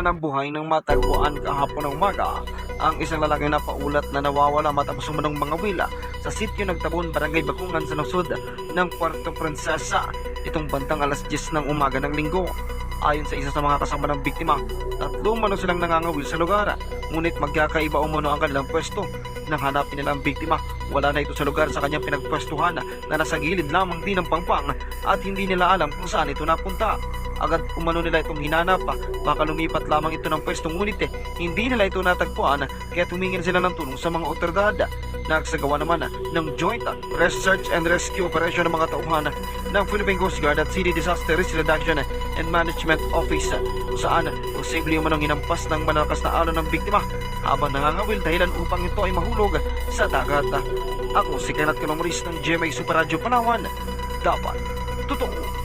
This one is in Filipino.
wala ng buhay nang matagpuan kahapon ng umaga ang isang lalaki na paulat na nawawala matapos umanong mga wila sa sitio Nagtabon, Barangay Bakungan sa lungsod ng Puerto Princesa itong bandang alas 10 ng umaga ng linggo. Ayon sa isa sa mga kasama ng biktima, 3 umano silang nangangawil sa lugar, ngunit magkakaiba umano ang kanilang pwesto. Nang hanapin nila ang biktima, wala na ito sa lugar sa kanyang pinagpwestuhan na nasa gilid lamang din ng pangpang at hindi nila alam kung saan ito napunta. Agad umano nila itong hinanap, baka lumipat lamang ito ng pwesto, ngunit hindi nila ito natagpuan kaya tumingin sila ng tulong sa mga otoridad. Nagsagawa naman ng Joint Research and Rescue Operation ng mga tauhan ng Philippine Coast Guard at City Disaster Risk Reduction and Management Office, kung saan posible umanong hinampas ng malakas na alon ng biktima habang nangangawil dahilan upang ito ay mahulog sa dagat. Ako si Kenneth Calomaris ng GMA Super Radio Palawan. Dapat totoo.